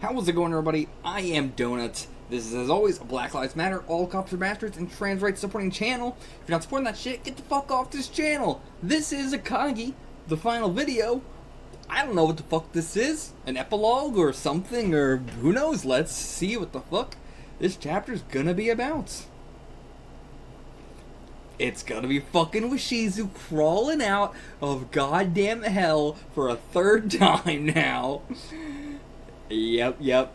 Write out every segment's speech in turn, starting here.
How's it going, everybody? I am Donuts. This is, as always, a Black Lives Matter, all cops are bastards, and trans rights supporting channel. If you're not supporting that shit, get the fuck off this channel. This is Akagi, the final video. I don't know what the fuck this is. An epilogue or something, or who knows? Let's see what the fuck this chapter's gonna be about. It's gonna be fucking Washizu crawling out of goddamn hell for a third time now. Yep.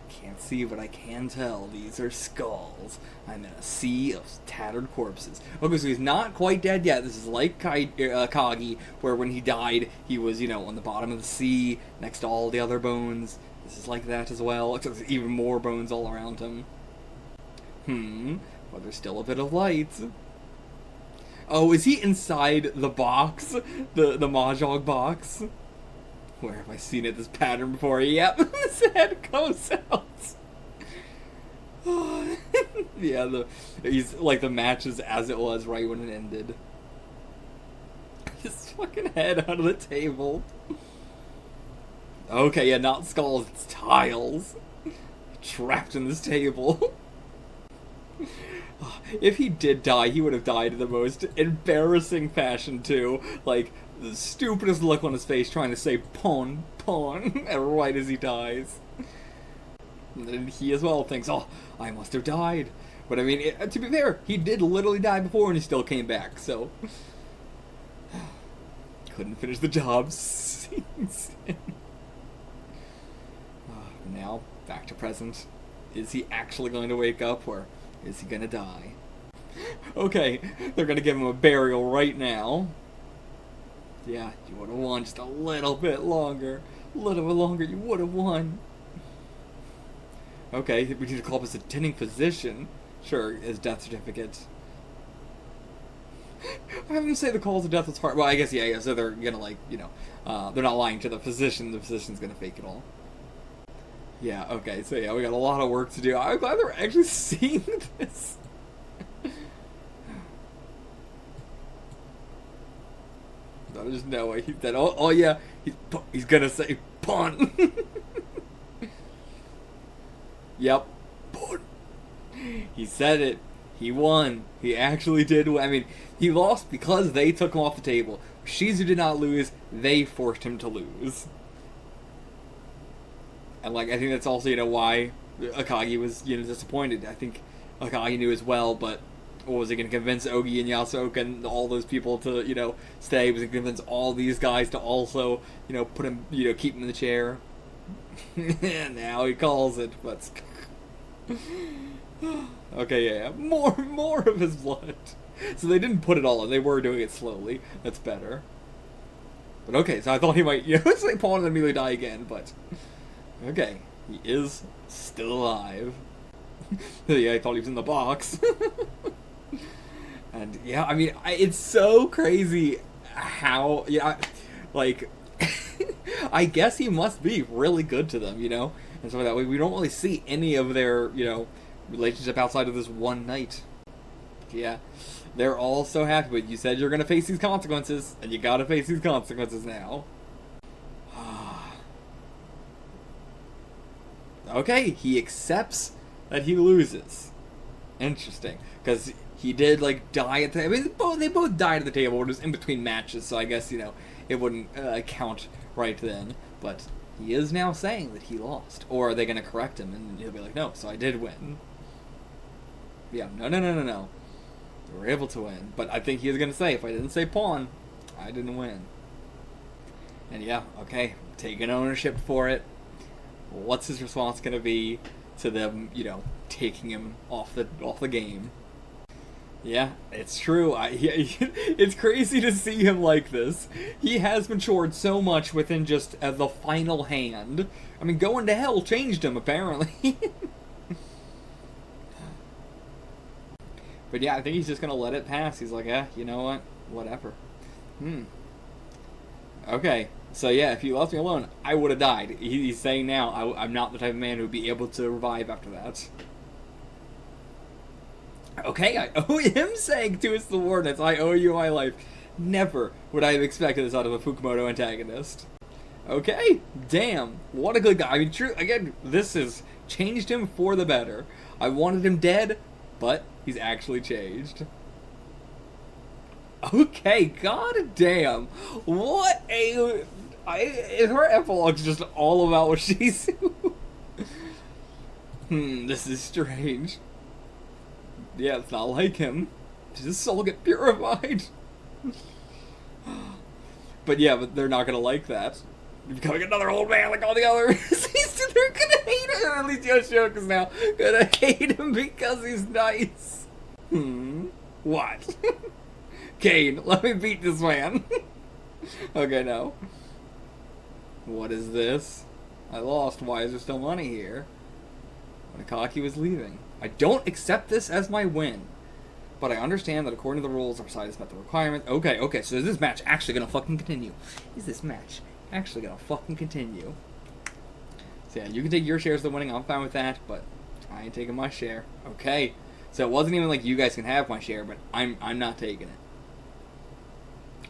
Can't see, but I can tell. These are skulls. I'm in a sea of tattered corpses. Okay, so he's not quite dead yet. This is like Akagi, where when he died, he was, on the bottom of the sea, next to all the other bones. This is like that as well, except there's even more bones all around him. But there's still a bit of light. Oh, is he inside the box? The Mahjong box? Where have I seen this pattern before? Yep, his head comes out. Yeah, he's like the match is as it was right when it ended. His fucking head under the table. Okay, yeah, not skulls, it's tiles. Trapped in this table. If he did die, he would have died in the most embarrassing fashion too. Like, the stupidest look on his face trying to say pawn, right as he dies. And he as well thinks, oh, I must have died. But I mean, to be fair, he did literally die before and he still came back, so... Couldn't finish the job. Now, back to present. Is he actually going to wake up, or is he going to die? Okay, they're going to give him a burial right now. Yeah, you would have won just a little bit longer. A little bit longer, you would have won. Okay, we need to call up his attending physician. Sure, his death certificate. I haven't say the cause of death was hard. Well, I guess, yeah, so they're gonna, like, they're not lying to the physician. The physician's gonna fake it all. Yeah, okay, so yeah, we got a lot of work to do. I'm glad they're actually seeing this. There's no way he's dead. Oh yeah, he's gonna say pawn. Yep, pawn. He said it. He won. He actually did win. I mean, he lost because they took him off the table. Shizu did not lose. They forced him to lose. And like, I think that's also why Akagi was disappointed. I think Akagi knew as well, but. Or was he going to convince Ogi and Yasuoka and all those people to, stay? Was he going to convince all these guys to also, put him, keep him in the chair? Now he calls it, but... Okay, yeah. More of his blood. So they didn't put it all in. They were doing it slowly. That's better. But okay, so I thought he might, say pawn and then immediately die again, but... Okay, he is still alive. Yeah, I thought he was in the box. And yeah, I mean, it's so crazy how, like, I guess he must be really good to them, And so that way we don't really see any of their, relationship outside of this one night. Yeah, they're all so happy, but you said you're going to face these consequences, and you got to face these consequences now. Okay, he accepts that he loses. Interesting, because he did die at the. I mean, they both died at the table. It was in between matches, so I guess it wouldn't count right then. But he is now saying that he lost, or are they going to correct him and he'll be like, no, so I did win. Yeah, no. They were able to win, but I think he is going to say, if I didn't say pawn, I didn't win. And yeah, okay, taking ownership for it. What's his response going to be to them, taking him off the game? Yeah, it's true. It's crazy to see him like this. He has matured so much within just the final hand. I mean, going to hell changed him, apparently. But yeah, I think he's just going to let it pass. He's like, you know what? Whatever. Okay. So yeah, if you left me alone, I would have died. He's saying now, I'm not the type of man who would be able to revive after that. Okay, I owe him saying to his subordinates, I owe you my life. Never would I have expected this out of a Fukumoto antagonist. Okay, damn, what a good guy. I mean, true, again, this has changed him for the better. I wanted him dead, but he's actually changed. Okay, god damn. What a... her epilogue's just all about what she's... this is strange. Yeah, it's not like him. Does his soul get purified? But yeah, but they're not gonna like that. You're becoming another old man like all the others. They're gonna hate him. At least Yoshioka's now gonna hate him because he's nice. What? Kane, let me beat this man. Okay, no. What is this? I lost. Why is there still money here? When Akagi was leaving. I don't accept this as my win. But I understand that according to the rules, our side has met the requirement. Okay, so is this match actually gonna fucking continue? Is this match actually gonna fucking continue? So yeah, you can take your shares of the winning, I'm fine with that, but I ain't taking my share. Okay. So it wasn't even like you guys can have my share, but I'm not taking it.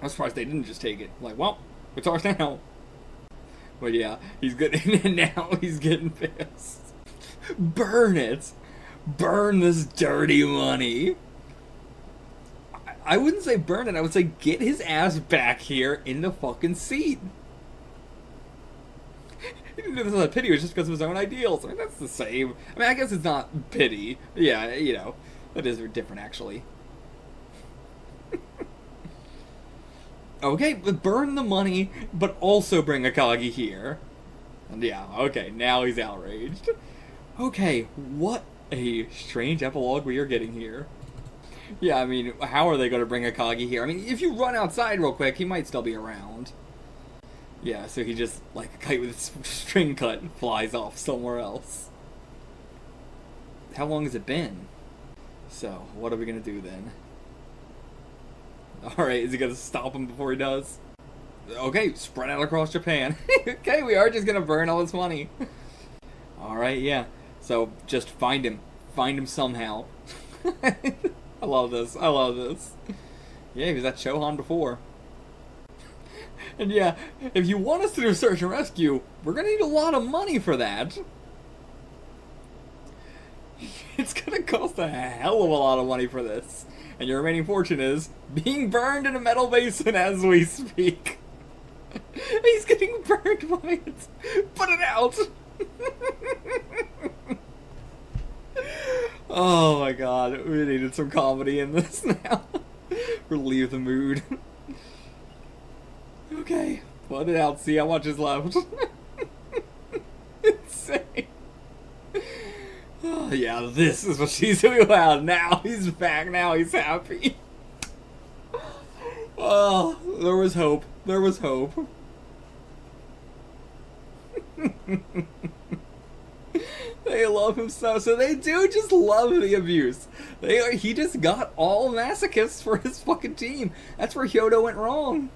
I was surprised they didn't just take it. Like, well, it's ours now. But yeah, he's good, and now he's getting pissed. Burn it! Burn this dirty money! I wouldn't say burn it, I would say get his ass back here in the fucking seat. He didn't do this out of pity, it was just because of his own ideals. I mean, that's the same. I mean, I guess it's not pity. Yeah, you know, that is different, actually. Okay, but burn the money, but also bring Akagi here. And yeah, okay, now he's outraged. Okay, what a strange epilogue we are getting here. Yeah, I mean, how are they going to bring Akagi here? I mean, if you run outside real quick, he might still be around. Yeah, so he just, like a kite with its string cut, flies off somewhere else. How long has it been? So, what are we going to do then? Alright, is he going to stop him before he does? Okay, spread out across Japan. Okay, we are just going to burn all his money. Alright, yeah. So, just find him. Find him somehow. I love this. I love this. Yeah, he was at Shohan before. And yeah, if you want us to do search and rescue, we're going to need a lot of money for that. It's going to cost a hell of a lot of money for this. And your remaining fortune is being burned in a metal basin as we speak. He's getting burned by it. Put it out. Oh my god, we needed some comedy in this now. Relieve the mood. Okay, put it out, see how much is left. Insane. Oh, yeah, this is what she's doing. Wow, now he's back, now he's happy. Oh, there was hope. There was hope. They love him so they do just love the abuse. He just got all masochists for his fucking team. That's where Hyodo went wrong.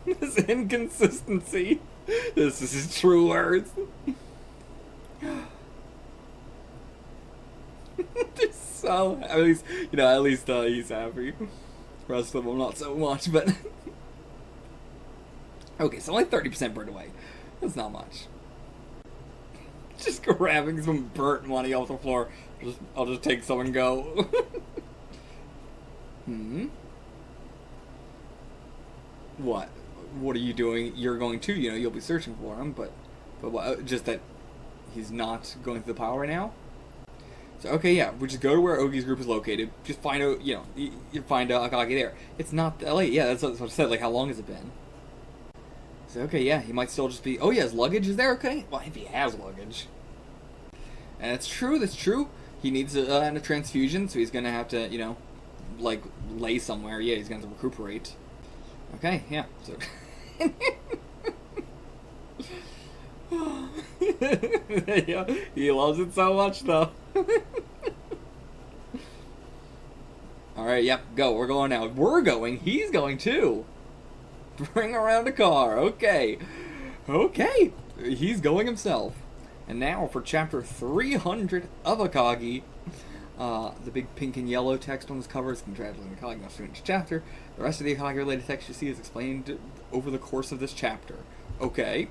This inconsistency. This is his true words. So, at least, you know, he's happy. The rest of them not so much, but... Okay, so only 30% burned away. That's not much. Just grabbing some burnt money off the floor. I'll just take some and go. What? What are you doing? You're going to, you know, you'll be searching for him, but what? Just that he's not going through the pile right now? So, okay, yeah, we just go to where Ogi's group is located. Just find out, you know, you find Akagi there. It's not that late. Yeah, that's what I said. Like, how long has it been? So, okay, yeah, he might still just be... Oh, yeah, his luggage is there? Okay. Well, if he has luggage. And it's true, that's true. He needs a transfusion, so he's going to have to, you know, like, lay somewhere. Yeah, he's going to have to recuperate. Okay, yeah. So... Yeah, he loves it so much, though. Alright, yep, go. We're going now. We're going. He's going, too. Bring around a car. Okay. Okay. He's going himself. And now for chapter 300 of Akagi. The big pink and yellow text on this cover is congratulating Akagi on student's chapter. The rest of the Akagi-related text you see is explained over the course of this chapter. Okay.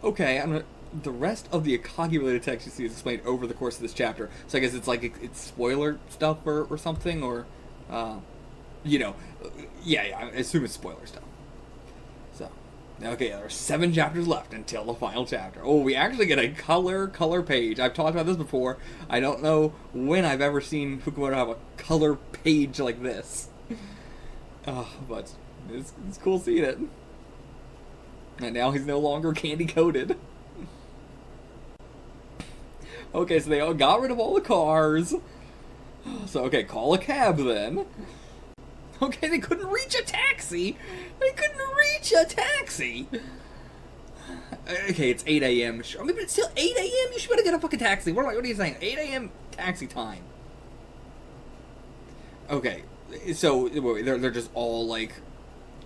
Okay, the rest of the Akagi-related text you see is explained over the course of this chapter. So I guess it's like, it's spoiler stuff or something, or, you know, yeah, I assume it's spoiler stuff. So, okay, there are 7 chapters left until the final chapter. Oh, we actually get a color page. I've talked about this before. I don't know when I've ever seen Fukumoto have a color page like this. But it's cool seeing it. And now he's no longer candy-coated. Okay, so they all got rid of all the cars. So, okay, call a cab then. Okay, they couldn't reach a taxi. They couldn't reach a taxi. Okay, it's 8 a.m. I mean, but it's still 8 a.m. You should better get a fucking taxi. What are you saying? 8 a.m. taxi time. Okay, so wait, they're just all like,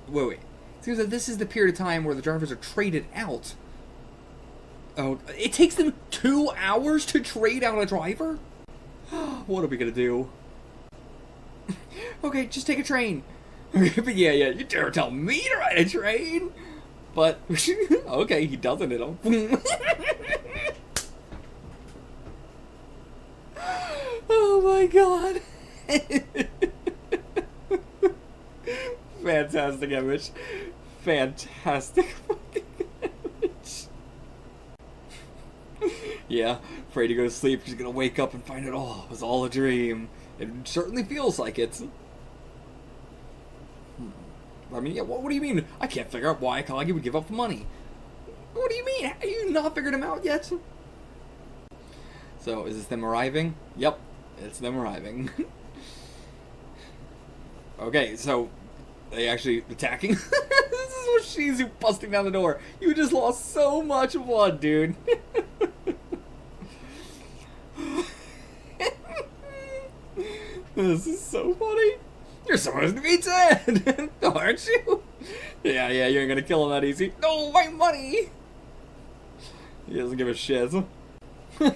wait. It seems that this is the period of time where the drivers are traded out. Oh, it takes them 2 hours to trade out a driver? What are we gonna do? Okay, just take a train. But yeah, you dare tell me to ride a train? But, okay, he doesn't hit him. Oh my god. Fantastic image. Fantastic fucking image. Yeah, afraid to go to sleep, he's gonna wake up and find it all was all a dream. It certainly feels like it. I mean, yeah, what do you mean? I can't figure out why Akagi would give up the money. What do you mean? Have you not figured him out yet? So, is this them arriving? Yep, it's them arriving. Okay, so, they actually attacking? This is what Shizu busting down the door. You just lost so much blood, dude. This is so funny. You're supposed to be dead, aren't you? Yeah, you ain't gonna kill him that easy. No, my money! He doesn't give a shit.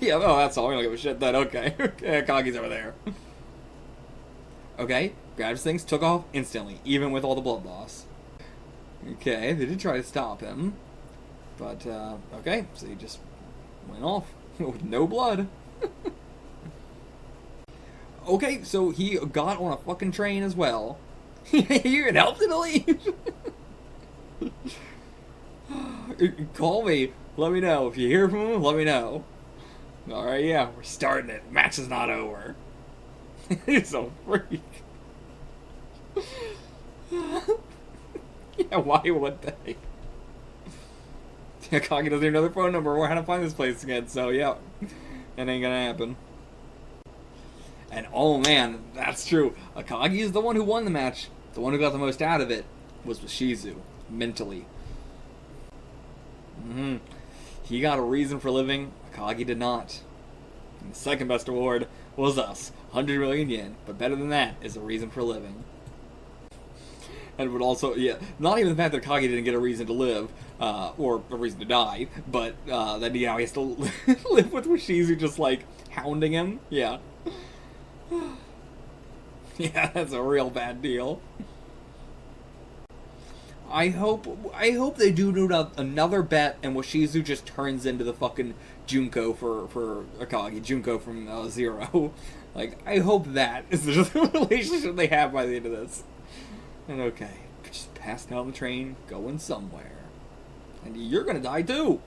Yeah, oh, that's all. We don't give a shit then. Okay. Okay, Akagi's over there. Okay, grabs things, took off instantly, even with all the blood loss. Okay, they did try to stop him. But, okay, so he just went off with no blood. Okay, so he got on a fucking train as well. You even helped him to leave? Call me. Let me know. If you hear from him, let me know. Alright, yeah, we're starting it. Match is not over. He's a freak. Yeah, why would they? Akagi doesn't even know their phone number or how to find this place again, so yeah. It ain't gonna happen. And oh man, that's true. Akagi is the one who won the match. The one who got the most out of it was with Shizu, mentally. He got a reason for living. Akagi did not. And the second best award was us, 100 million yen. But better than that is a reason for living. And would also, yeah, not even the fact that Akagi didn't get a reason to live, or a reason to die, but that he has to live with Shizu just like hounding him. Yeah. Yeah, that's a real bad deal. I hope they do another bet and Washizu just turns into the fucking Junko for Akagi. Junko from Zero. Like, I hope that is the relationship they have by the end of this. And okay, just passed out on the train, going somewhere. And you're gonna die too!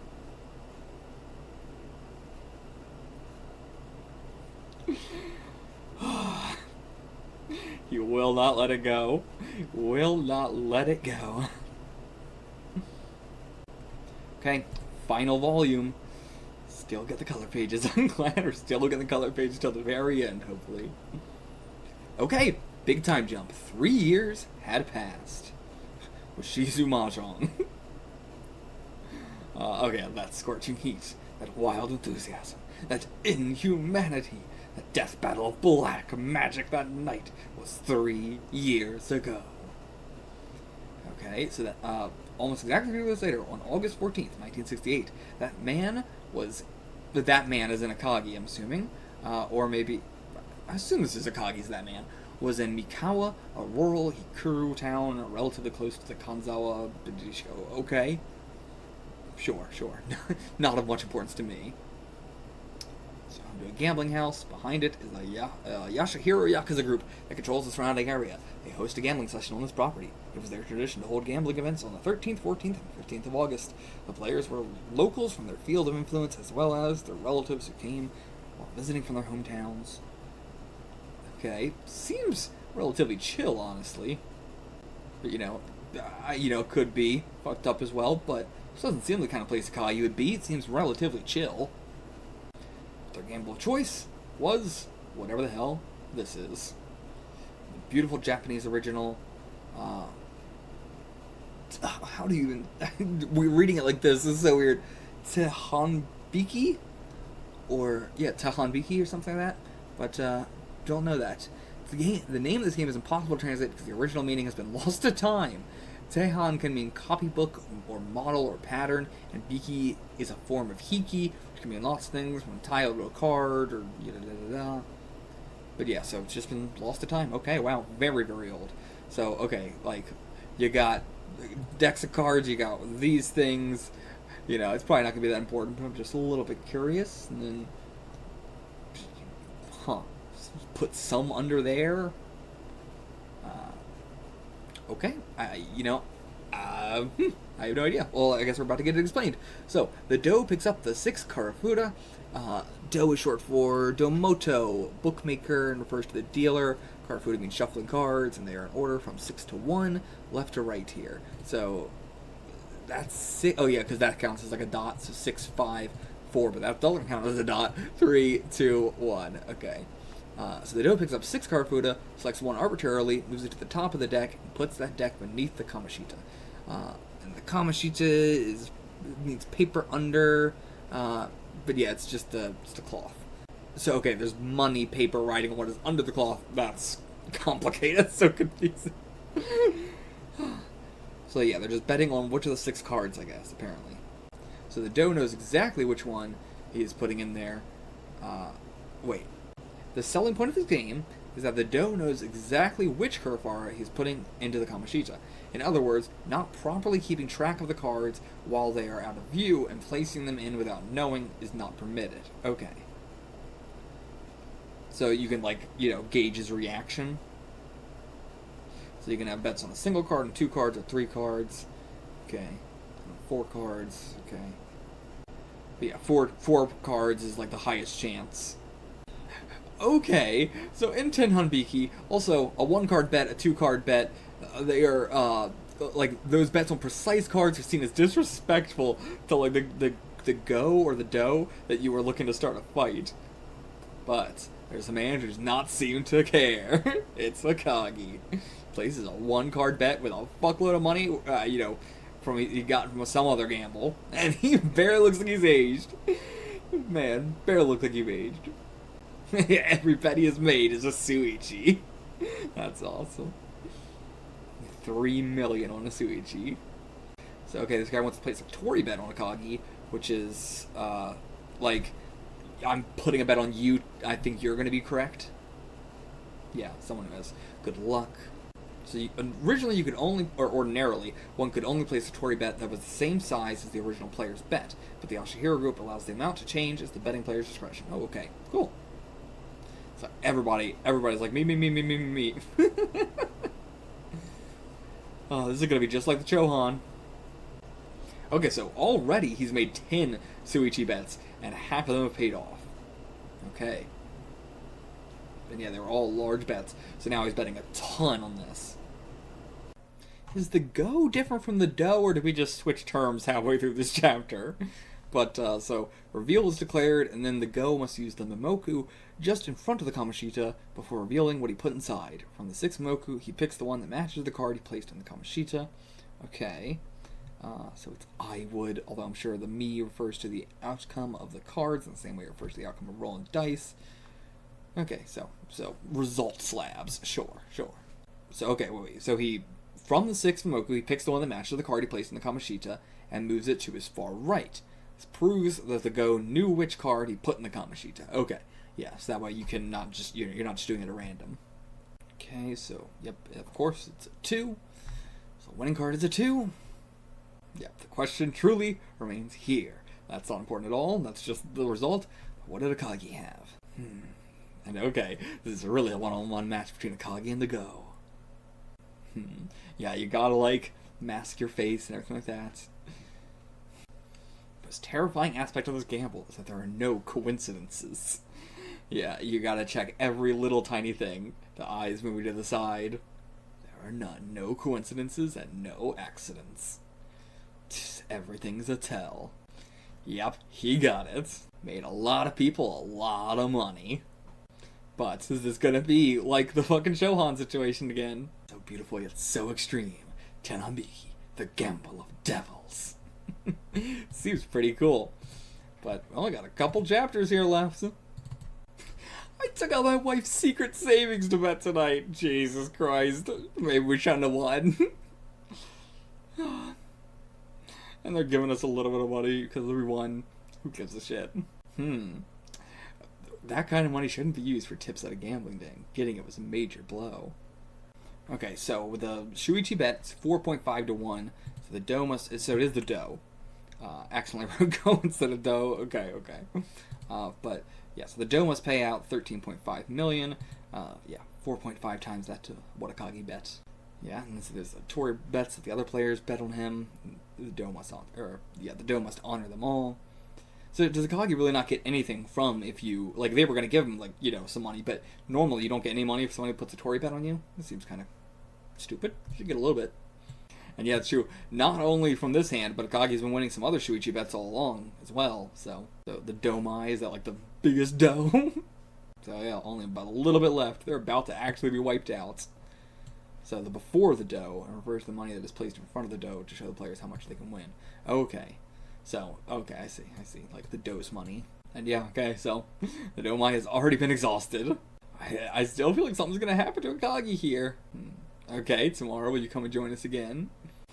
You will not let it go. Will not let it go. Okay, final volume. Still get the color pages. I'm glad we're still looking at the color pages till the very end, hopefully. Okay, big time jump. 3 years had passed. With Shizu Mahjong. Okay, that scorching heat. That wild enthusiasm. That inhumanity. The death battle of black magic that night was 3 years ago. Okay, so that, almost exactly 3 years later, on August 14th, 1968, that man was that man is in Akagi, I'm assuming. Or maybe, I assume this is Akagi's that man, was in Mikawa, a rural Hikuru town relatively close to the Kanzawa Bidisho. Okay. Sure. Not of much importance to me. So I'm to a gambling house. Behind it is a Yashihiro Yakuza group that controls the surrounding area. They host a gambling session on this property. It was their tradition to hold gambling events on the 13th, 14th, and 15th of August. The players were locals from their field of influence as well as their relatives who came while visiting from their hometowns. Okay, seems relatively chill, honestly. But, could be fucked up as well, but this doesn't seem the kind of place Akagi would be. It seems relatively chill. Their gamble of choice was whatever the hell this is. The beautiful Japanese original. How do you even... We're reading it like this. This is so weird. Tehonbiki? Tehonbiki or something like that. But, don't know that. The name of this game is impossible to translate because the original meaning has been lost to time. Tehon can mean copybook or model or pattern, and Biki is a form of hiki, which can mean lots of things, from tile to a card, or yada. But yeah, so it's just been lost to time. Okay, wow, very, very old. So, okay, like, you got decks of cards, you got these things, it's probably not going to be that important, but I'm just a little bit curious, and then, put some under there. Okay, I have no idea. Well, I guess we're about to get it explained. So, the Do picks up the 6 Karafuda. Do is short for Domoto, bookmaker, and refers to the dealer. Karafuda means shuffling cards, and they are in order from 6 to 1, left to right here. So, that's 6. Oh, yeah, because that counts as like a dot. So, 6, 5, 4, but that doesn't count as a dot. 3, 2, 1. Okay. So the Do picks up 6 Karafuda, selects one arbitrarily, moves it to the top of the deck, and puts that deck beneath the Kamashita. And the Kamashita needs paper under, but yeah, it's just a cloth. So, okay, there's money, paper, writing, and what is under the cloth. That's complicated. That's so confusing. So yeah, they're just betting on which of the 6 cards, I guess, apparently. So the Do knows exactly which one he is putting in there. Wait. The selling point of this game is that the Do knows exactly which Kurafara he's putting into the Kamashita. In other words, not properly keeping track of the cards while they are out of view and placing them in without knowing is not permitted. Okay. So you can, gauge his reaction. So you can have bets on a single card and 2 cards or 3 cards. Okay. 4 cards. Okay. But yeah, 4 cards is, the highest chance. Okay, so in Tehonbiki, also a 1-card bet, a 2-card bet, they are, those bets on precise cards are seen as disrespectful to, the Go or the Do that you were looking to start a fight. But there's a man who's not seemed to care. It's Akagi. Places a 1-card bet with a fuckload of money, he got from some other gamble, and he barely looks like he's aged. Man, barely looks like he's aged. Every bet he has made is a Suichi. That's awesome. 3 million on a Suichi. So, okay, this guy wants to place a Tori bet on Akagi, which is, I'm putting a bet on you. I think you're going to be correct. Yeah, someone who has good luck. So, originally you could only, or ordinarily, one could only place a Tori bet that was the same size as the original player's bet, but the Ashihiro group allows the amount to change as the betting player's discretion. Oh, okay, cool. So everybody's like, me. Oh, this is going to be just like the Chohan. Okay, so already he's made 10 Suichi bets, and half of them have paid off. Okay. And yeah, they were all large bets, so now he's betting a ton on this. Is the Go different from the Do, or did we just switch terms halfway through this chapter? But, so, reveal is declared, and then the Go must use the Mimoku just in front of the Kamashita before revealing what he put inside. From the 6 Mimoku, he picks the one that matches the card he placed in the Kamashita. Okay. So it's I would, although I'm sure the me refers to the outcome of the cards in the same way it refers to the outcome of rolling dice. Okay, so result slabs. Sure. So, okay, wait. So from the 6 Mimoku, he picks the one that matches the card he placed in the Kamashita and moves it to his far right. This proves that the Go knew which card he put in the Kamishita. Okay, yeah, so that way you can not just, you're not just doing it at random. Okay, so, yep, of course, it's a 2. So winning card is a 2. Yep, the question truly remains here. That's not important at all, that's just the result. What did Akagi have? And okay, this is really a one-on-one match between Akagi and the Go. Yeah, you gotta, like, mask your face and everything like that. The most terrifying aspect of this gamble is that there are no coincidences. Yeah, you gotta check every little tiny thing. The eyes moving to the side. There are none. No coincidences and no accidents. Everything's a tell. Yep, he got it. Made a lot of people a lot of money. But is this gonna be like the fucking Shohan situation again? So beautiful yet so extreme. Tehonbiki, the gamble of devils. Seems pretty cool. But we only got a couple chapters here left. I took out my wife's secret savings to bet tonight. Jesus Christ. Maybe we shouldn't have won. And they're giving us a little bit of money because we won. Who gives a shit? That kind of money shouldn't be used for tips at a gambling den. Getting it was a major blow. Okay, so with the Shuichi bet, it's 4.5 to 1. So the dough must... So it is the dough. Accidentally wrote go instead of dough. Okay. But, yeah, so the dough must pay out 13.5 million. Yeah, 4.5 times that to what Akagi bets. Yeah, and there's the Tori bets that the other players bet on him. The dough must honor them all. So does Akagi really not get anything from if you, like, they were going to give him, like, some money, but normally you don't get any money if somebody puts a Tori bet on you? This seems kind of stupid. You should get a little bit. And yeah, it's true. Not only from this hand, but Akagi's been winning some other Shuichi bets all along as well. So the Domai, is that like the biggest dough? So yeah, only about a little bit left. They're about to actually be wiped out. So the before the dough refers to the money that is placed in front of the dough to show the players how much they can win. Okay. So, okay, I see. Like the dough's money. And yeah, okay, so the Domai has already been exhausted. I still feel like something's gonna happen to Akagi here. Okay, tomorrow will you come and join us again?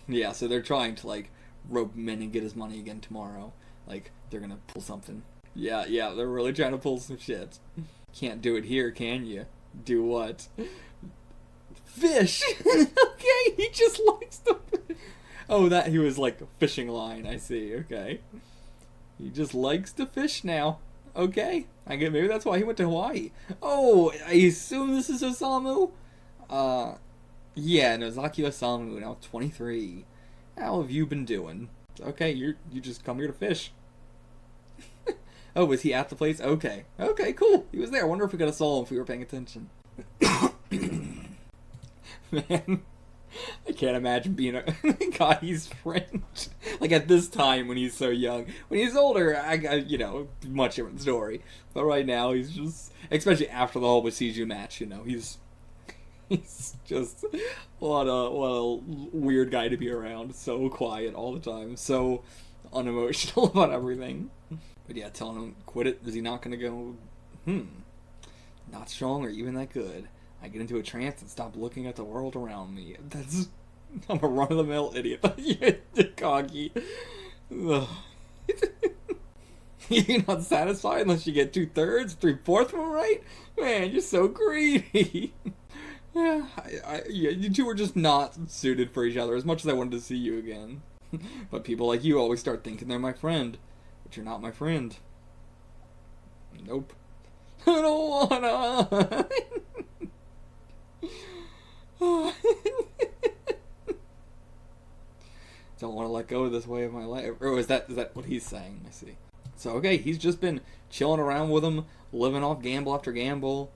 Yeah, so they're trying to, like, rope him in and get his money again tomorrow. Like, they're gonna pull something. Yeah, they're really trying to pull some shit. Can't do it here, can you? Do what? Fish! Okay, he just likes to fish. Oh, that he was like a fishing line, I see, okay. He just likes to fish now. Okay, I get maybe that's why he went to Hawaii. Oh, I assume this is Osamu? Yeah, Nozaki Osamu, now 23. How have you been doing? Okay, you just come here to fish. Oh, was he at the place? Okay, cool. He was there. I wonder if we could have saw him if we were paying attention. Man, I can't imagine being Akagi's friend. Like at this time when he's so young. When he's older, I much different story. But right now, he's just, especially after the whole Wasiju match, he's just what a weird guy to be around. So quiet all the time. So unemotional about everything. But yeah, telling him quit it. Is he not going to go? Not strong or even that good. I get into a trance and stop looking at the world around me. I'm a run-of-the-mill idiot. Akagi. You're not satisfied unless you get 2/3, 3/4 of them right? Man, you're so greedy. Yeah, you two are just not suited for each other as much as I wanted to see you again. But people like you always start thinking they're my friend. But you're not my friend. Nope. I don't wanna. Don't want to let go of this way of my life. Or is that what he's saying? I see. So, okay, he's just been chilling around with him, living off gamble after gamble.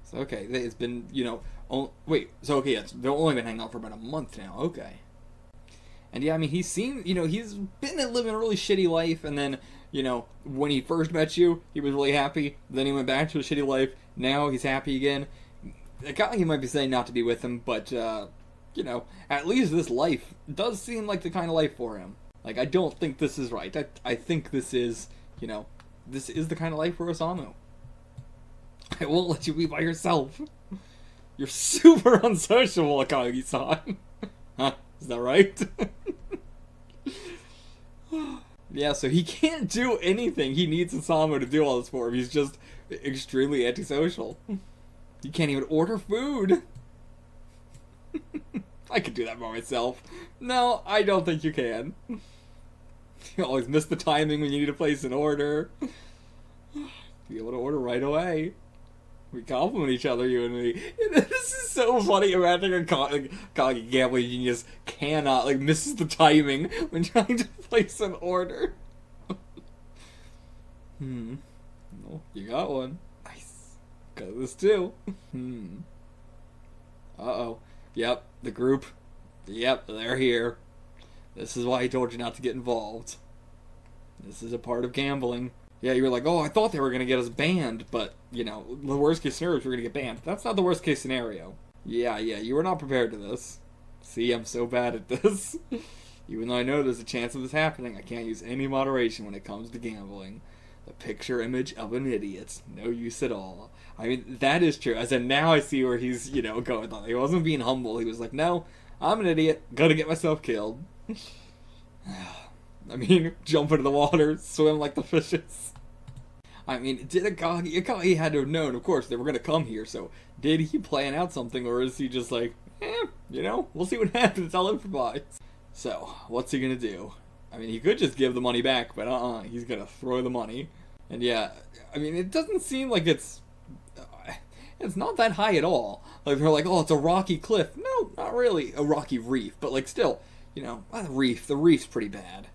So, okay, it's been, so, okay, they've only been hanging out for about a month now. Okay. And, yeah, I mean, he's seen, he's been living a really shitty life, and then, when he first met you, he was really happy. Then he went back to a shitty life. Now he's happy again. Akagi might be saying not to be with him, but, at least this life does seem like the kind of life for him. Like, I don't think this is right. I think this is, this is the kind of life for Osamu. I won't let you be by yourself. You're super unsociable, Akagi-san. Huh? Is that right? Yeah, so he can't do anything. He needs Osamu to do all this for him. He's just extremely antisocial. He can't even order food. I could do that by myself. No, I don't think you can. You always miss the timing when you need to place an order. Be able to order right away. We compliment each other, you and me. This is so funny. Imagine a Akagi gambling genius cannot, like, misses the timing when trying to place an order. Oh, you got one. Nice. Got this too. Uh-oh. Yep, the group. Yep, they're here. This is why I told you not to get involved. This is a part of gambling. Yeah, you were like, oh, I thought they were going to get us banned, but, you know, the worst case scenario is we're going to get banned. That's not the worst case scenario. Yeah, you were not prepared to this. See, I'm so bad at this. Even though I know there's a chance of this happening, I can't use any moderation when it comes to gambling. The picture image of an idiot. No use at all. I mean, that is true. As in, now I see where he's, you know, going on. He wasn't being humble. He was like, no, I'm an idiot. Gotta get myself killed. I mean, jump into the water, swim like the fishes. I mean, did Akagi had to have known, of course, they were going to come here, so did he plan out something, or is he just like, you know, we'll see what happens, I'll improvise. So, what's he going to do? I mean, he could just give the money back, but he's going to throw the money. And yeah, I mean, it doesn't seem like it's not that high at all. Like, they're like, oh, it's a rocky cliff. No, not really a rocky reef, but like, still, you know, the reef's pretty bad.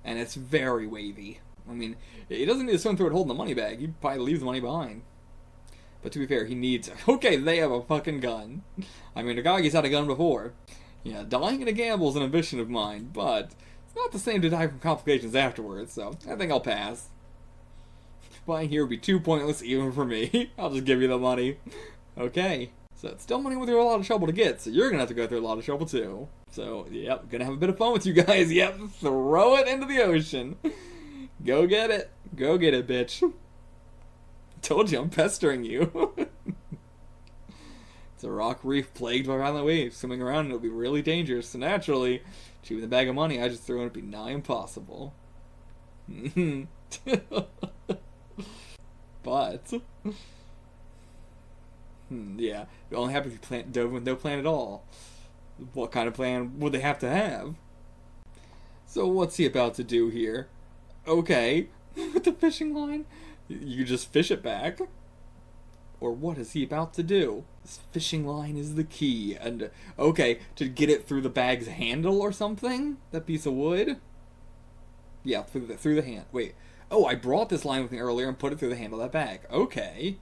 And it's very wavy. I mean, he doesn't need to swim through it holding the money bag. He'd probably leave the money behind. But to be fair, he needs... Okay, they have a fucking gun. I mean, Akagi's had a gun before. Yeah, dying in a gamble is an ambition of mine, but it's not the same to die from complications afterwards, so I think I'll pass. Flying here would be too pointless even for me. I'll just give you the money. Okay. So it's still money with a lot of trouble to get, so you're gonna have to go through a lot of trouble too. So, yep, gonna have a bit of fun with you guys. Yep, throw it into the ocean. Go get it. Go get it, bitch. Told you I'm pestering you. It's a rock reef plagued by violent waves. Swimming around it'll be really dangerous. So naturally, achieving the bag of money I just threw in would be nigh impossible. But yeah, it only happens if you dove with no plan at all. What kind of plan would they have to have? So what's he about to do here? Okay, with the fishing line, you just fish it back. Or what is he about to do? This fishing line is the key. And, okay, to get it through the bag's handle or something? That piece of wood? Yeah, through the hand. Wait. Oh, I brought this line with me earlier and put it through the handle of that bag. Okay.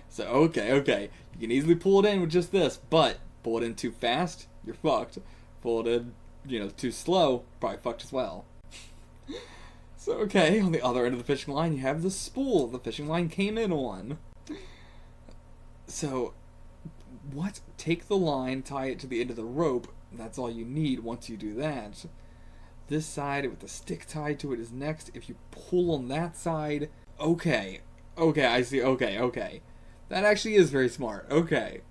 So, okay. You can easily pull it in with just this, but pull it in too fast, you're fucked. Pull it in, too slow, probably fucked as well. So, okay, on the other end of the fishing line, you have the spool the fishing line came in on. So, what? Take the line, tie it to the end of the rope. That's all you need once you do that. This side with the stick tied to it is next. If you pull on that side... Okay, I see. Okay. That actually is very smart. Okay.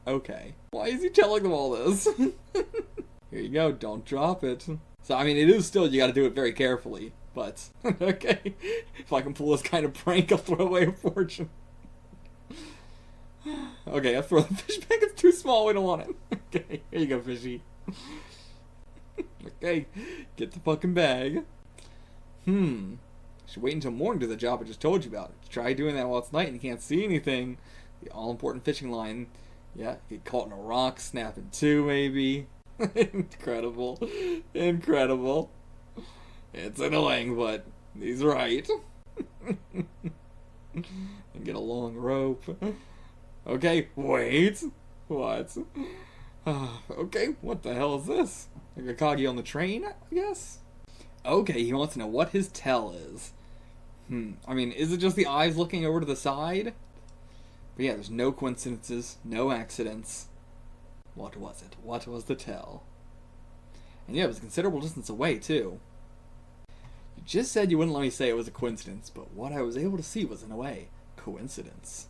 Why is he telling them all this? Here you go, don't drop it. So, I mean, it is still, you gotta do it very carefully. But, okay. If I can pull this kind of prank, I'll throw away a fortune. Okay, I'll throw the fish back. It's too small. We don't want it. Okay, here you go, fishy. Okay, get the fucking bag. Should wait until morning to do the job I just told you about. Try doing that while it's night and you can't see anything. The all-important fishing line. Yeah, get caught in a rock, snap in two, maybe. Incredible. It's annoying, but he's right. And get a long rope. Okay, wait. What? Okay, what the hell is this? Like Akagi on the train, I guess? Okay, he wants to know what his tell is. I mean, is it just the eyes looking over to the side? But yeah, there's no coincidences, no accidents. What was it? What was the tell? And yeah, it was a considerable distance away, too. You just said you wouldn't let me say it was a coincidence, but what I was able to see was, in a way, coincidence.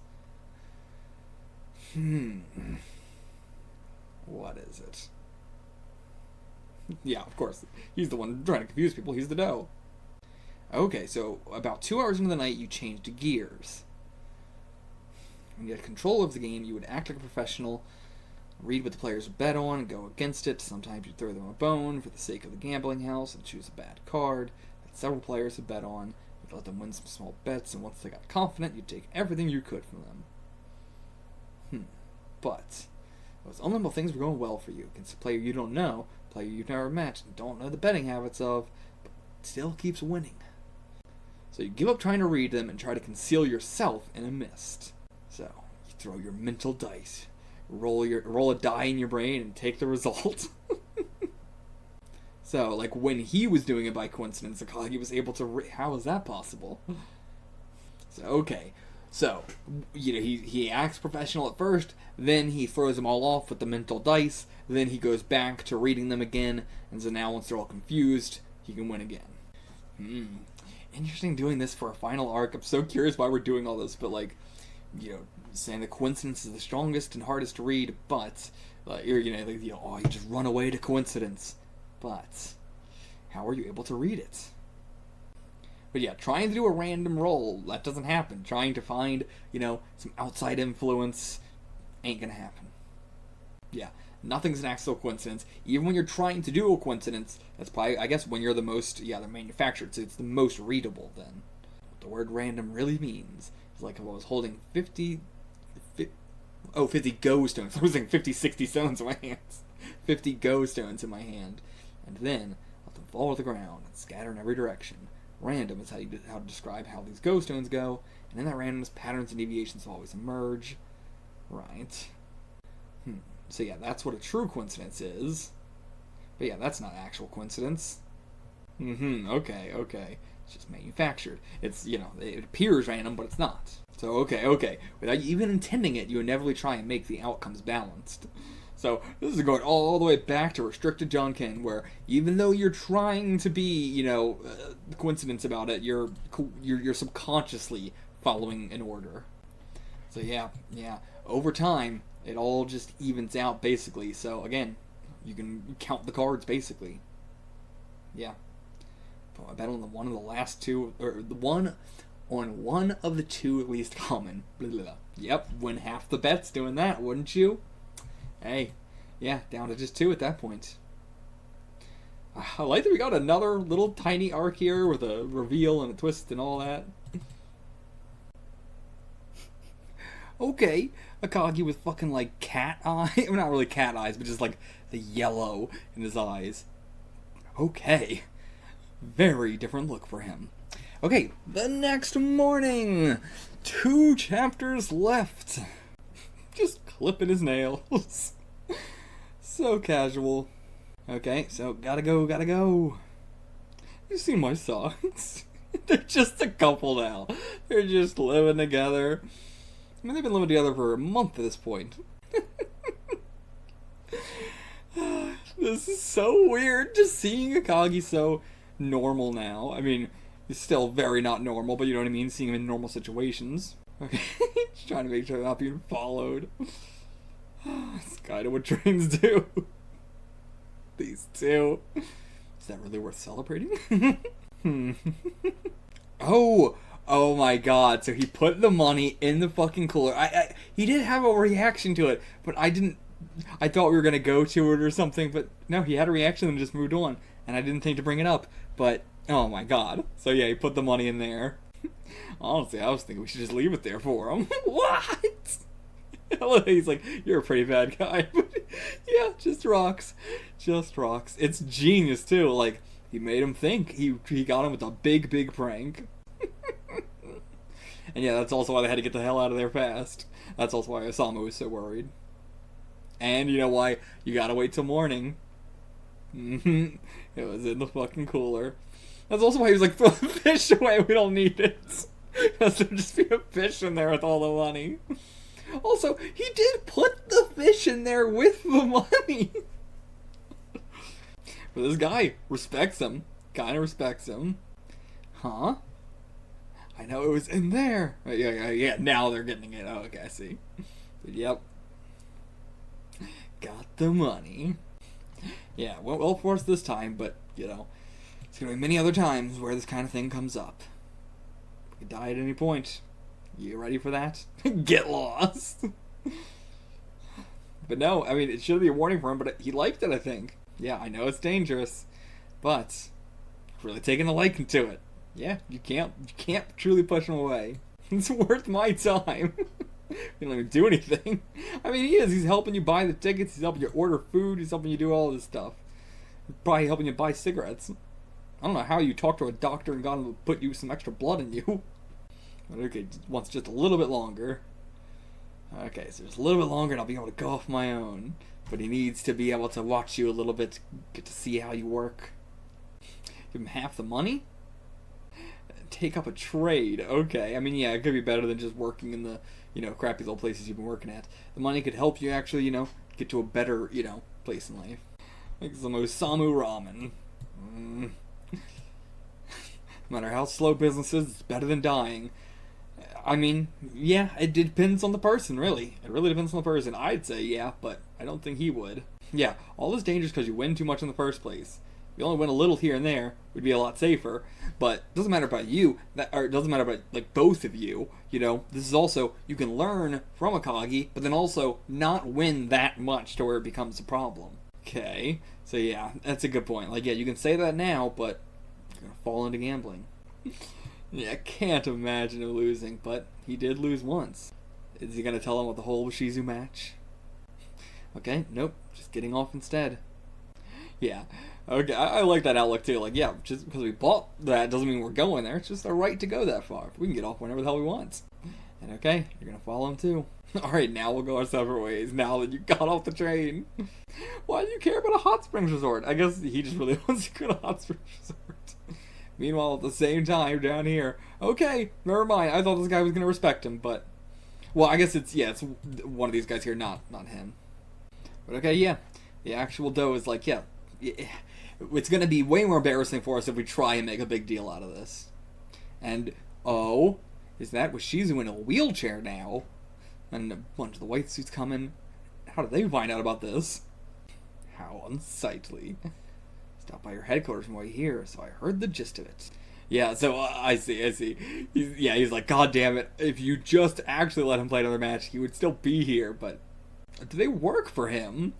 What is it? Yeah, of course. He's the one trying to confuse people. He's the dough. Okay, so about 2 hours into the night, you changed gears. When you had control of the game, you would act like a professional, read what the players would bet on, and go against it. Sometimes you'd throw them a bone for the sake of the gambling house and choose a bad card that several players had bet on. You'd let them win some small bets, and once they got confident, you'd take everything you could from them. But those unlimitable things were going well for you against a player you don't know, a player you've never met, and don't know the betting habits of, but still keeps winning. So you give up trying to read them and try to conceal yourself in a mist. So you throw your mental dice, roll a die in your brain, and take the result. So, like, when he was doing it by coincidence, Akagi was able to... How is that possible? So, okay. So, you know, he acts professional at first, then he throws them all off with the mental dice, then he goes back to reading them again, and so now once they're all confused, he can win again. Interesting doing this for a final arc. I'm so curious why we're doing all this, but, like, you know, saying the coincidence is the strongest and hardest to read, but, you just run away to coincidence. But how are you able to read it? But yeah, trying to do a random roll, that doesn't happen. Trying to find, some outside influence ain't gonna happen. Yeah, nothing's an actual coincidence. Even when you're trying to do a coincidence, that's probably, I guess, when you're the most, they're manufactured, so it's the most readable then. What the word random really means is like if I was holding 50 go stones. I was saying 50, 60 stones in my hands. 50 go stones in my hand. And then let them fall to the ground and scatter in every direction. Random is how to describe how these go stones go, and in that randomness, patterns and deviations will always emerge. Right. So yeah, that's what a true coincidence is. But yeah, that's not actual coincidence. Okay. It's just manufactured. It's, it appears random, but it's not. So, okay. Without you even intending it, you inevitably try and make the outcomes balanced. So, this is going all the way back to Restricted Jonkin, where even though you're trying to be, coincidence about it, you're subconsciously following an order. So, yeah. Over time, it all just evens out, basically. So, again, you can count the cards, basically. Yeah. I bet on one of the last two, or one of the two least common. Blah, blah, blah. Yep, win half the bets doing that, wouldn't you? Hey, yeah, down to just 2 at that point. I like that we got another little tiny arc here with a reveal and a twist and all that. Okay, Akagi with fucking, like, cat eyes. Well, not really cat eyes, but just, like, the yellow in his eyes. Okay. Very different look for him. Okay, the next morning. 2 chapters left. Just clipping his nails. So casual. Okay, so gotta go. You see my socks? They're just a couple now. They're just living together. I mean, they've been living together for a month at this point. This is so weird, just seeing Akagi so normal now. I mean, he's still very not normal, but you know what I mean? Seeing him in normal situations. Okay, just trying to make sure they're not being followed. It's kind of what trains do. These two. Is that really worth celebrating? Oh my god, so he put the money in the fucking cooler. He did have a reaction to it, but I thought we were going to go to it or something, but no, he had a reaction and just moved on, and I didn't think to bring it up, but oh my god. So yeah, he put the money in there. Honestly, I was thinking we should just leave it there for him. What? He's like, you're a pretty bad guy. Yeah, just rocks. It's genius, too. Like, he made him think. He got him with a big prank. And yeah, that's also why they had to get the hell out of there fast. That's also why Osamu was so worried. And you know why? You gotta wait till morning. It was in the fucking cooler. That's also why he was like, throw the fish away, we don't need it. Because there'd just be a fish in there with all the money. Also, he did put the fish in there with the money. But this guy respects him. Kinda respects him. Huh? I know it was in there. Yeah, now they're getting it. Oh, okay, I see. But yep. Got the money. Yeah, went well for us this time, but, gonna be many other times where this kind of thing comes up. We could die at any point. You ready for that? Get lost! But no, I mean, it should be a warning for him, but he liked it, I think. Yeah, I know it's dangerous, but really taking a liking to it. Yeah, you can't truly push him away. It's worth my time. He don't even do anything. I mean, he is. He's helping you buy the tickets. He's helping you order food. He's helping you do all this stuff. He's probably helping you buy cigarettes. I don't know how you talk to a doctor and got him to put you some extra blood in you. But okay, wants just a little bit longer. Okay, so just a little bit longer and I'll be able to go off my own. But he needs to be able to watch you a little bit, get to see how you work. Give him half the money? Take up a trade. Okay, I mean, yeah, it could be better than just working in the, crappy little places you've been working at. The money could help you actually, get to a better, place in life. Like some Osamu ramen. No matter how slow business is, it's better than dying. I mean, yeah, it depends on the person, really. It really depends on the person. I'd say yeah, but I don't think he would. Yeah, all this dangerous because you win too much in the first place. If you only win a little here and there, we'd be a lot safer. But it doesn't matter about you, or it doesn't matter about, both of you. This is also, you can learn from Akagi, but then also not win that much to where it becomes a problem. Okay, so yeah, that's a good point. Yeah, you can say that now, but you're going to fall into gambling. Yeah, I can't imagine him losing, but he did lose once. Is he going to tell him about the whole Shizu match? Okay, nope, just getting off instead. Yeah, okay, I like that outlook too. Yeah, just because we bought that doesn't mean we're going there. It's just our right to go that far. We can get off whenever the hell we want. And okay, you're going to follow him too. Alright, now we'll go our separate ways, now that you got off the train. Why do you care about a hot springs resort? I guess he just really wants to go to a hot springs resort. Meanwhile, at the same time, down here, okay, never mind. I thought this guy was going to respect him, but... Well, I guess it's one of these guys here, not him. But okay, yeah. The actual dough is it's going to be way more embarrassing for us if we try and make a big deal out of this. And, is that with Shizu in a wheelchair now? And a bunch of the white suits coming. How did they find out about this? How unsightly. Stop by your headquarters from what you hear, so I heard the gist of it. Yeah, so I see. He's like, God damn it, if you just actually let him play another match, he would still be here, but do they work for him?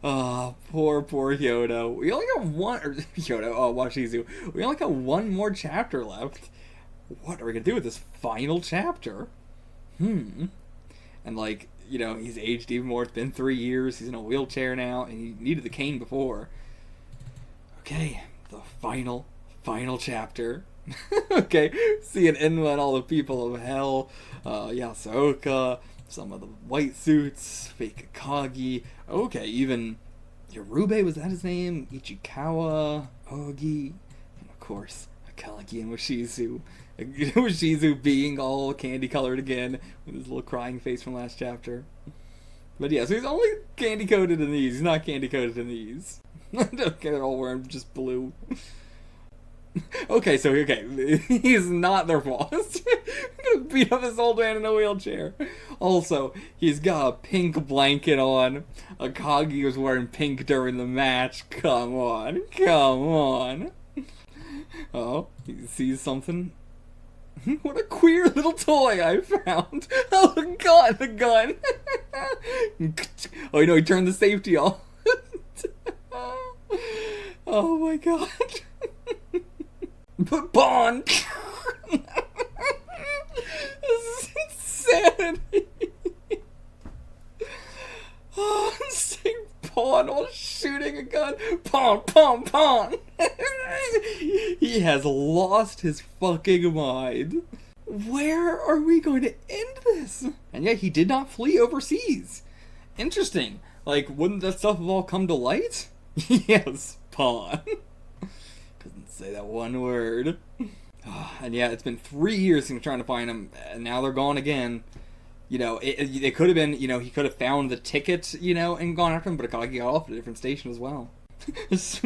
Poor Hyodo. We only got Washizu. We only got one more chapter left. What are we gonna do with this final chapter? And he's aged even more. It's been 3 years. He's in a wheelchair now, and he needed the cane before. Okay, the final chapter. Okay, seeing Enma and all the people of hell. Yasuoka, some of the white suits, fake Akagi. Okay, even Yorube, was that his name? Ichikawa, Ogi, and of course, Akagi and Washizu. Washizu being all candy-colored again, with his little crying face from last chapter. But yeah, so he's only candy-coated in these. He's not candy-coated in these. Okay, they're all wearing just blue. Okay, he's not their boss. I'm gonna beat up this old man in a wheelchair. Also, he's got a pink blanket on. Akagi was wearing pink during the match. Come on. Oh, he sees something. What a queer little toy I found. Oh, the gun. Oh, he turned the safety off. Oh my god. But Bond. This is insanity. Oh, I'm saying Pawn while shooting a gun. Pawn. He has lost his fucking mind. Where are we going to end this? And yet he did not flee overseas. Interesting. Wouldn't that stuff have all come to light? Yes, Pawn. Couldn't say that one word. And yeah, it's been 3 years since trying to find him, and now they're gone again. It could have been, he could have found the ticket, and gone after him, but Akagi got off at a different station as well. Let's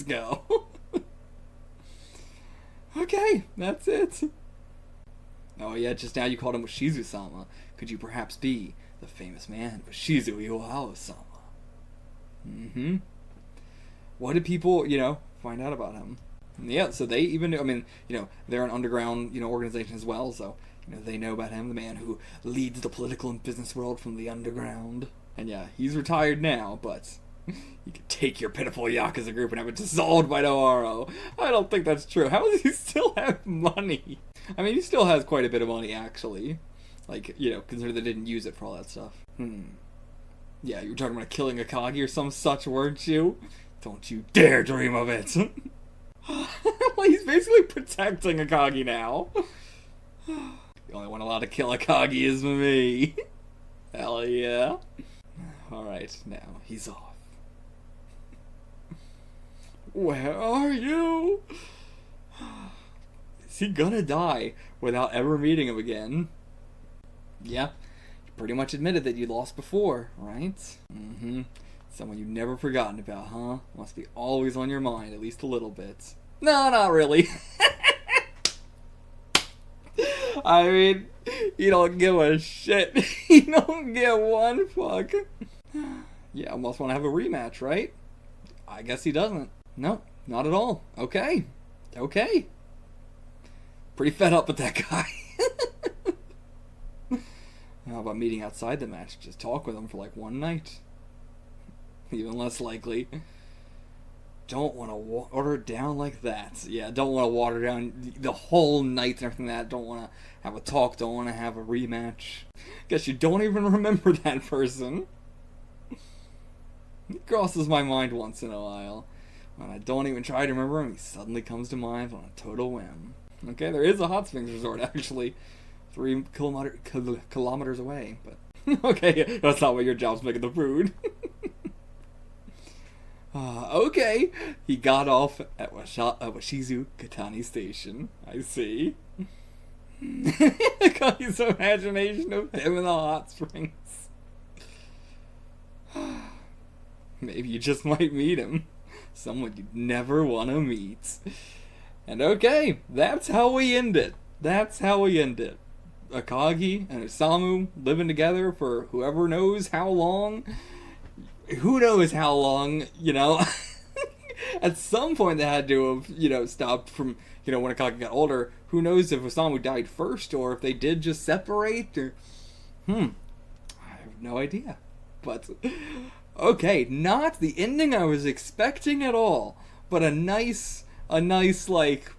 go. Okay, that's it. Oh yeah, just now you called him Washizu-sama. Could you perhaps be the the famous man, Shizu Iwao-sama. What did people, find out about him? Yeah, so they even knew, they're an underground, organization as well, so, they know about him, the man who leads the political and business world from the underground. And yeah, he's retired now, but you could take your pitiful Yakuza group and have it dissolved by tomorrow. I don't think that's true. How does he still have money? I mean, he still has quite a bit of money, actually. Like, consider they didn't use it for all that stuff. Yeah, you were talking about killing Akagi or some such, weren't you? Don't you dare dream of it! Well, he's basically protecting Akagi now. The only one allowed to kill Akagi is me. Hell yeah. Alright, now he's off. Where are you? Is he gonna die without ever meeting him again? Yeah, you pretty much admitted that you lost before, right? Someone you've never forgotten about, huh? Must be always on your mind, at least a little bit. No, not really. I mean, you don't give a shit. You don't give one fuck. Yeah, must want to have a rematch, right? I guess he doesn't. No, not at all. Okay. Pretty fed up with that guy. How about meeting outside the match? Just talk with him for like one night. Even less likely. Don't want to water it down like that. Yeah, don't want to water down the whole night and everything like that. Don't want to have a talk. Don't want to have a rematch. Guess you don't even remember that person. It crosses my mind once in a while. When I don't even try to remember him, he suddenly comes to mind on a total whim. Okay, there is a hot springs resort, actually. 3 kilometers away, but... okay, that's not what your job's making the food. Okay, he got off at Washizu Katani Station. I see. Akagi's imagination of him in the hot springs. Maybe you just might meet him. Someone you'd never want to meet. And okay, that's how we end it. Akagi and Osamu living together for whoever knows how long. Who knows how long, At some point they had to have, stopped from, when Akagi got older. Who knows if Osamu died first or if they did just separate or... I have no idea. But, okay, not the ending I was expecting at all. But a nice, like...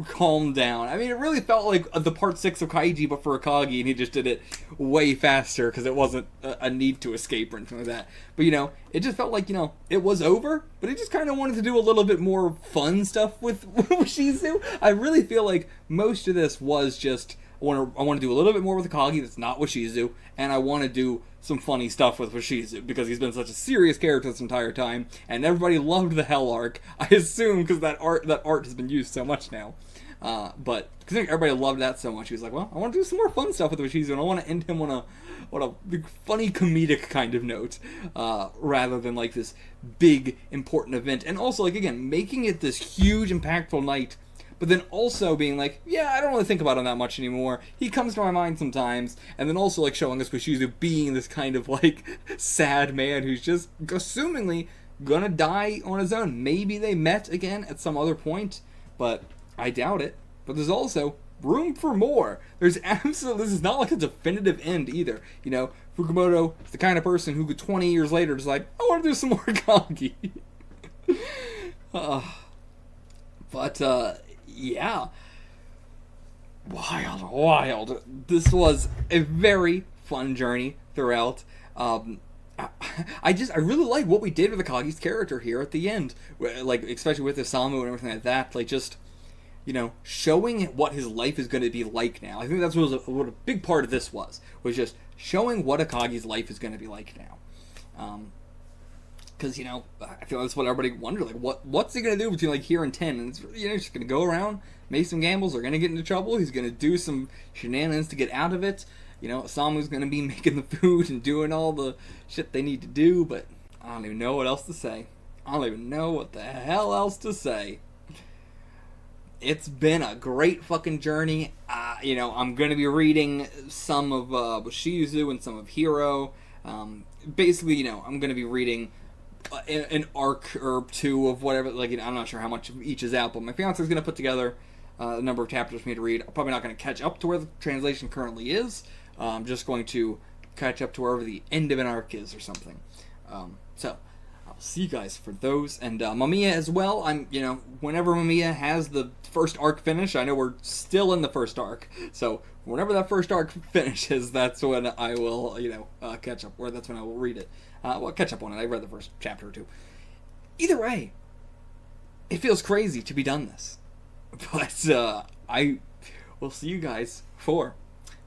calm down. I mean, it really felt like the part 6 of Kaiji, but for Akagi, and he just did it way faster because it wasn't a need to escape or anything like that. But, it just felt like, it was over, but he just kind of wanted to do a little bit more fun stuff with Shizu. I really feel like most of this was just, I want to do a little bit more with Akagi that's not with Shizu, and I want to do some funny stuff with Washizu, because he's been such a serious character this entire time, and everybody loved the Hell arc, I assume, because that art has been used so much now. But considering everybody loved that so much, he was like, well, I want to do some more fun stuff with Washizu, and I want to end him on a big, funny, comedic kind of note, rather than, like, this big, important event. And also, like, again, making it this huge, impactful night, but then also being like, yeah, I don't really think about him that much anymore. He comes to my mind sometimes. And then also, like, showing us Washizu being this kind of, like, sad man who's just assumingly gonna die on his own. Maybe they met again at some other point, but I doubt it. But there's also room for more. This is not like a definitive end either. Fukumoto is the kind of person who could 20 years later just like, I want to do some more Akagi. Yeah. Wild. This was a very fun journey throughout. I really like what we did with Akagi's character here at the end. Like, especially with Osamu and everything like that. Like, just, showing what his life is going to be like now. I think that's what a big part of this was just showing what Akagi's life is going to be like now. Because, I feel that's what everybody wondered, like, what's he going to do between, like, here and 10? And it's, just going to go around, make some gambles, they're going to get into trouble, he's going to do some shenanigans to get out of it. Osamu's going to be making the food and doing all the shit they need to do, but I don't even know what else to say. I don't even know what the hell else to say. It's been a great fucking journey. you know, I'm going to be reading some of Bushizu and some of Hero. Basically, you know, I'm going to be reading an arc or two of whatever. Like, you know, I'm not sure how much of each is out, but my fiance is going to put together a number of chapters for me to read. I'm probably not going to catch up to where the translation currently is. I'm just going to catch up to wherever the end of an arc is or something. So I'll see you guys for those, and Mamiya as well. I'm, you know, whenever Mamiya has the first arc finish, I know we're still in the first arc, so whenever that first arc finishes, that's when I will, you know, catch up, or that's when I will read it. Well, catch up on it. I read the first chapter or two. Either way, it feels crazy to be done this, but I will see you guys for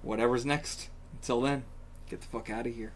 whatever's next. Until then, get the fuck out of here.